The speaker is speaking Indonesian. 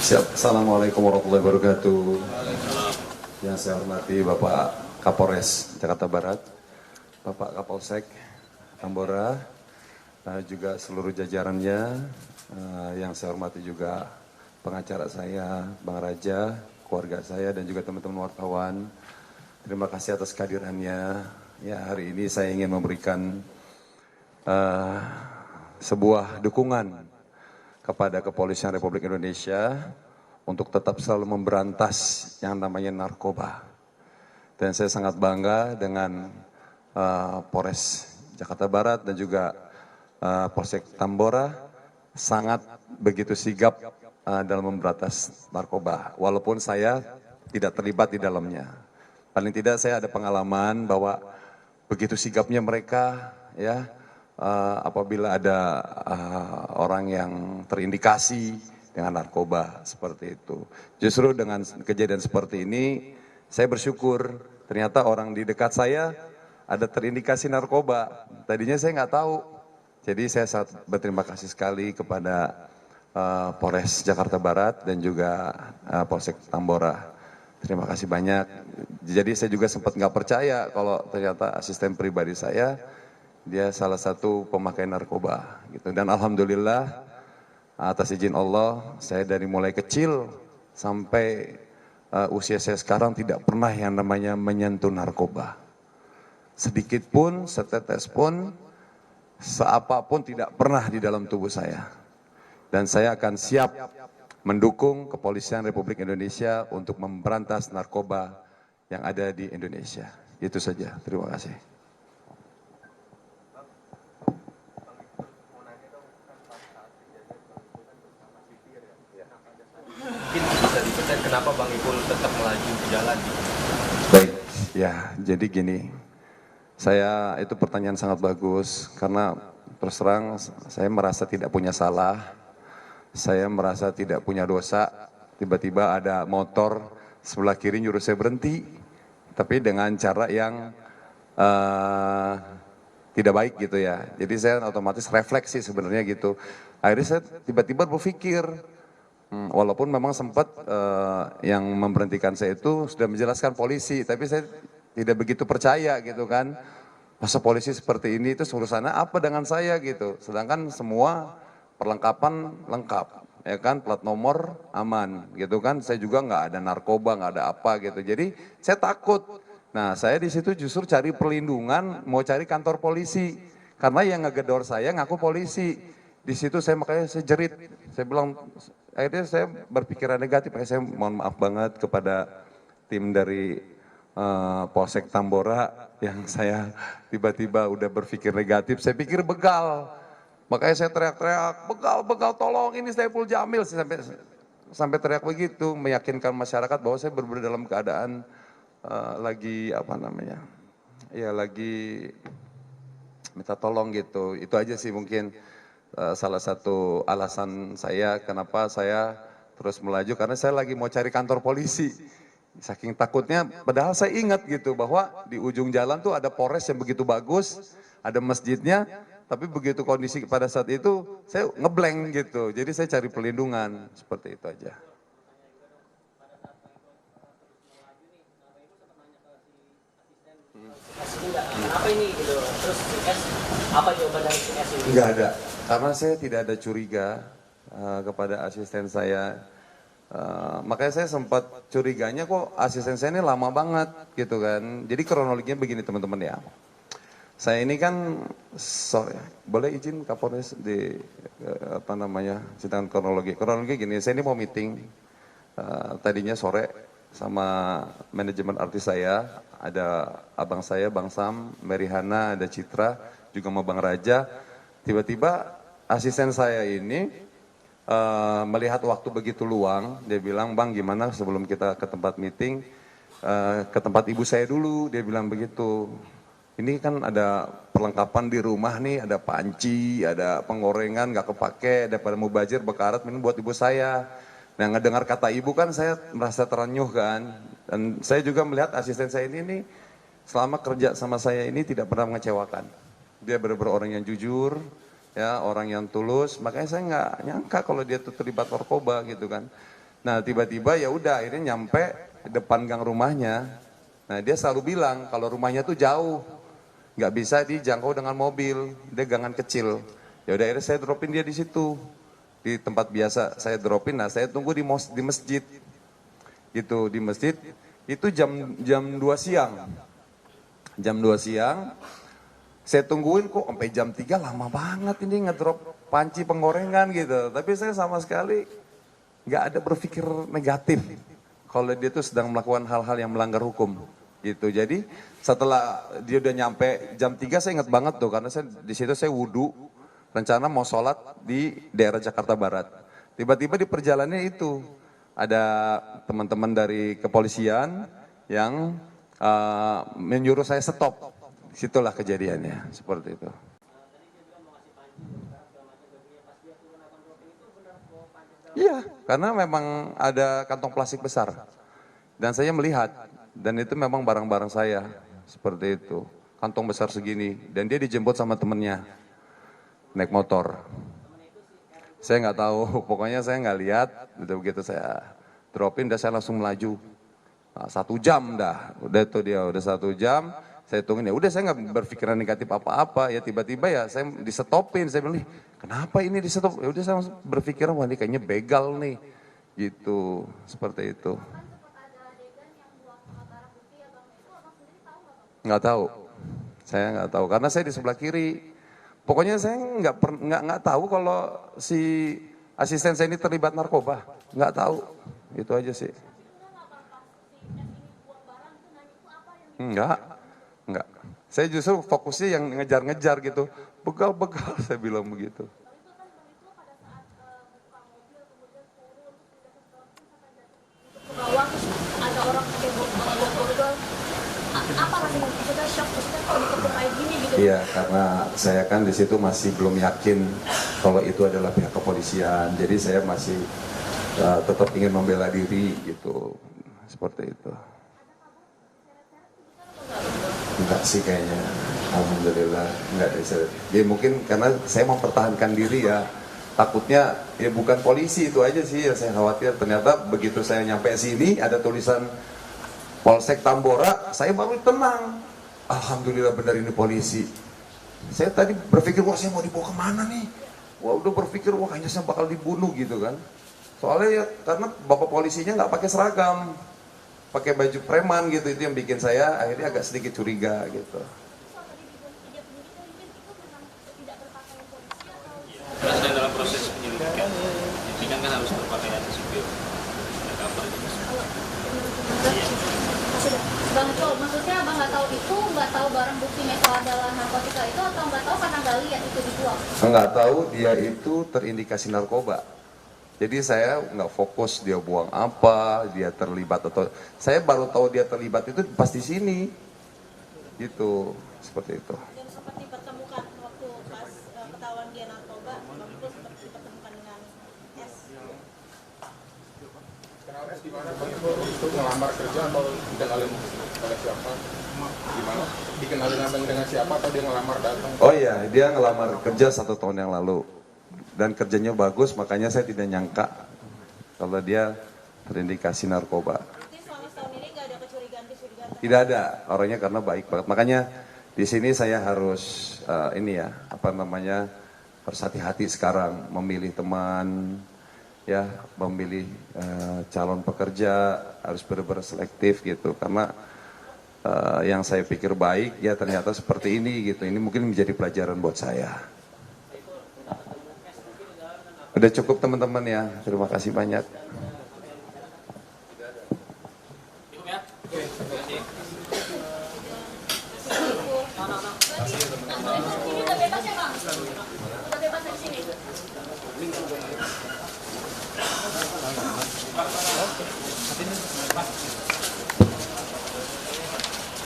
Siap. Assalamualaikum warahmatullahi wabarakatuh. Yang saya hormati Bapak Kapolres Jakarta Barat, Bapak Kapolsek Tambora, juga seluruh jajarannya, yang saya hormati juga pengacara saya, Bang Raja, keluarga saya, dan juga teman-teman wartawan. Terima kasih atas kehadirannya. Ya, hari ini saya ingin memberikan sebuah dukungan kepada Kepolisian Republik Indonesia untuk tetap selalu memberantas yang namanya narkoba. Dan saya sangat bangga dengan Polres Jakarta Barat dan juga Polsek Tambora sangat begitu sigap dalam memberantas narkoba. Walaupun saya tidak terlibat di dalamnya. Paling tidak saya ada pengalaman bahwa begitu sigapnya mereka, ya, apabila ada orang yang terindikasi dengan narkoba seperti itu. Justru dengan kejadian seperti ini, saya bersyukur ternyata orang di dekat saya ada terindikasi narkoba. Tadinya saya nggak tahu. Jadi saya sangat berterima kasih sekali kepada Polres Jakarta Barat dan juga Polsek Tambora. Terima kasih banyak. Jadi saya juga sempat nggak percaya kalau ternyata asisten pribadi saya dia salah satu pemakai narkoba gitu. Dan alhamdulillah atas izin Allah saya dari mulai kecil sampai usia saya sekarang tidak pernah yang namanya menyentuh narkoba. Sedikit pun, setetes pun, seapapun tidak pernah di dalam tubuh saya. Dan saya akan siap mendukung Kepolisian Republik Indonesia untuk memberantas narkoba yang ada di Indonesia. Itu saja. Terima kasih. Mungkin bisa diceritain kenapa Bang Ipul tetap melaju ke jalan? Baik, ya jadi gini, saya itu pertanyaan sangat bagus karena terus terang saya merasa tidak punya salah, saya merasa tidak punya dosa, tiba-tiba ada motor sebelah kiri nyuruh saya berhenti, tapi dengan cara yang tidak baik gitu ya. Jadi saya otomatis refleksi sebenarnya gitu. Akhirnya saya tiba-tiba berpikir, walaupun memang sempat yang memberhentikan saya itu sudah menjelaskan polisi, tapi saya tidak begitu percaya gitu kan. Masa polisi seperti ini itu urusannya apa dengan saya gitu. Sedangkan semua perlengkapan lengkap, ya kan, plat nomor aman gitu kan. Saya juga nggak ada narkoba, nggak ada apa gitu. Jadi saya takut. Nah, saya di situ justru cari perlindungan, mau cari kantor polisi. Karena yang ngegedor saya ngaku polisi. Di situ saya makanya saya jerit. Saya bilang, akhirnya saya berpikiran negatif. Saya mohon maaf banget kepada tim dari Polsek Tambora yang saya tiba-tiba udah berpikir negatif. Saya pikir begal. Makanya saya teriak-teriak, begal, tolong ini Saiful Jamil. Saya sampai teriak begitu, meyakinkan masyarakat bahwa saya benar-benar dalam keadaan lagi apa namanya, ya lagi minta tolong gitu. Itu aja sih mungkin salah satu alasan saya kenapa saya terus melaju, karena saya lagi mau cari kantor polisi. Saking takutnya, padahal saya ingat gitu bahwa di ujung jalan tuh ada Polres yang begitu bagus, ada masjidnya, tapi begitu kondisi pada saat itu saya ngeblank gitu. Jadi saya cari perlindungan, seperti itu aja. Apa ini gitu, terus si S, apa jawaban dari si S ini? Enggak ada, karena saya tidak ada curiga kepada asisten saya. Makanya saya sempat curiganya kok asisten saya ini lama banget gitu kan. Jadi kronologinya begini teman-teman ya. Saya ini kan sore, boleh izin Kapolres di apa namanya sidang kronologi. Kronologi gini, saya ini mau meeting tadinya sore sama manajemen artis saya, ada abang saya, Bang Sam, Mary Hana, ada Citra, juga sama Bang Raja. Tiba-tiba asisten saya ini melihat waktu begitu luang, dia bilang, Bang gimana sebelum kita ke tempat meeting, ke tempat ibu saya dulu, dia bilang begitu. Ini kan ada perlengkapan di rumah nih, ada panci, ada penggorengan nggak kepake, ada pada mubazir bekarat minum buat ibu saya. Nah ngedengar kata ibu kan saya merasa terenyuh kan. Dan saya juga melihat asisten saya ini nih selama kerja sama saya ini tidak pernah mengecewakan. Dia benar-benar orang yang jujur, ya orang yang tulus. Makanya saya nggak nyangka kalau dia tuh terlibat narkoba gitu kan. Nah tiba-tiba ya udah akhirnya nyampe depan gang rumahnya. Nah dia selalu bilang kalau rumahnya tuh jauh, nggak bisa dijangkau dengan mobil, dia gangan kecil. Ya udah akhirnya saya dropin dia di situ, di tempat biasa saya dropin. Nah saya tunggu di masjid, gitu di masjid. Itu jam 2 siang, jam 2 siang. Saya tungguin kok sampai jam 3 lama banget ini ngedrop panci penggorengan gitu. Tapi saya sama sekali nggak ada berpikir negatif kalau dia tuh sedang melakukan hal-hal yang melanggar hukum gitu. Jadi setelah dia udah nyampe jam 3 saya ingat banget tuh karena saya di situ saya wudhu rencana mau sholat di daerah Jakarta Barat. Tiba-tiba di perjalanannya itu ada teman-teman dari kepolisian yang menyuruh saya stop. Situlah kejadiannya seperti itu. Iya, karena memang ada kantong plastik besar. Dan saya melihat, dan itu memang barang-barang saya. Seperti itu, kantong besar segini. Dan dia dijemput sama temennya, naik motor. Saya nggak tahu, pokoknya saya nggak lihat. Begitu saya dropin, dan saya langsung melaju. Nah, 1 jam dah, udah itu dia, udah 1 jam. Saya tungguin, ya udah saya nggak berpikiran negatif apa-apa. Ya tiba-tiba ya saya disetopin, saya bilang, kenapa ini disetop? Ya udah saya langsung berpikir, wah ini kayaknya begal nih, gitu, seperti itu. Nggak tahu, saya nggak tahu karena saya di sebelah kiri. Pokoknya saya nggak tahu kalau si asisten saya ini terlibat narkoba, nggak tahu, itu aja sih. Enggak. Saya justru fokusnya yang ngejar-ngejar gitu, begal-begal saya bilang begitu. Bawah terus ada orang pakai begal, apa rasanya? Kita shock, maksudnya kalau dikepung kayak gini gitu. Iya, karena saya kan di situ masih belum yakin kalau itu adalah pihak kepolisian, jadi saya masih tetap ingin membela diri gitu, seperti itu. Enggak sih kayaknya, alhamdulillah enggak bisa. Ya mungkin karena saya mau mempertahankan diri ya, takutnya ya bukan polisi itu aja sih yang saya khawatir. Ternyata begitu saya nyampe sini ada tulisan Polsek Tambora, saya baru tenang. Alhamdulillah benar ini polisi. Saya tadi berpikir, wah saya mau dibawa kemana nih? Wah udah berpikir, wah kayaknya saya bakal dibunuh gitu kan. Soalnya ya karena bapak polisinya nggak pakai seragam, pakai baju preman gitu, itu yang bikin saya akhirnya agak sedikit curiga gitu. Sedang dalam proses penyelidikan, jadi kan harus berpakaian sipil. Bang Jo, maksudnya abang nggak tahu itu, nggak tahu barang buktinya itu adalah narkotika itu, atau nggak tahu karena nggak lihat itu dibuang? Nggak tahu dia itu terindikasi narkoba. Jadi saya nggak fokus dia buang apa, dia terlibat atau saya baru tahu dia terlibat itu pas di sini, gitu, seperti itu. Dan sempat dipertemukan waktu pas ketahuan dia narkoba, Bang Ipul sempat dipertemukan dengan S. Kenal S di mana Bang Ipul? Itu ngelamar kerja atau dikenalin oleh siapa? Gimana? Dikenalin dengan siapa atau dia ngelamar datang? Oh iya, dia ngelamar kerja 1 tahun yang lalu. Dan kerjanya bagus, makanya saya tidak nyangka kalau dia terindikasi narkoba. Berarti selama setahun ini nggak ada kecurigaan? Tidak ada, orangnya karena baik banget. Makanya di sini saya harus berhati-hati sekarang memilih teman, ya, memilih calon pekerja harus benar-benar selektif gitu. Karena yang saya pikir baik ya ternyata seperti ini gitu. Ini mungkin menjadi pelajaran buat saya. Udah cukup teman-teman ya, terima kasih banyak. Cukup ya? Ini udah bebas ya bang? Udah bebas dari sini?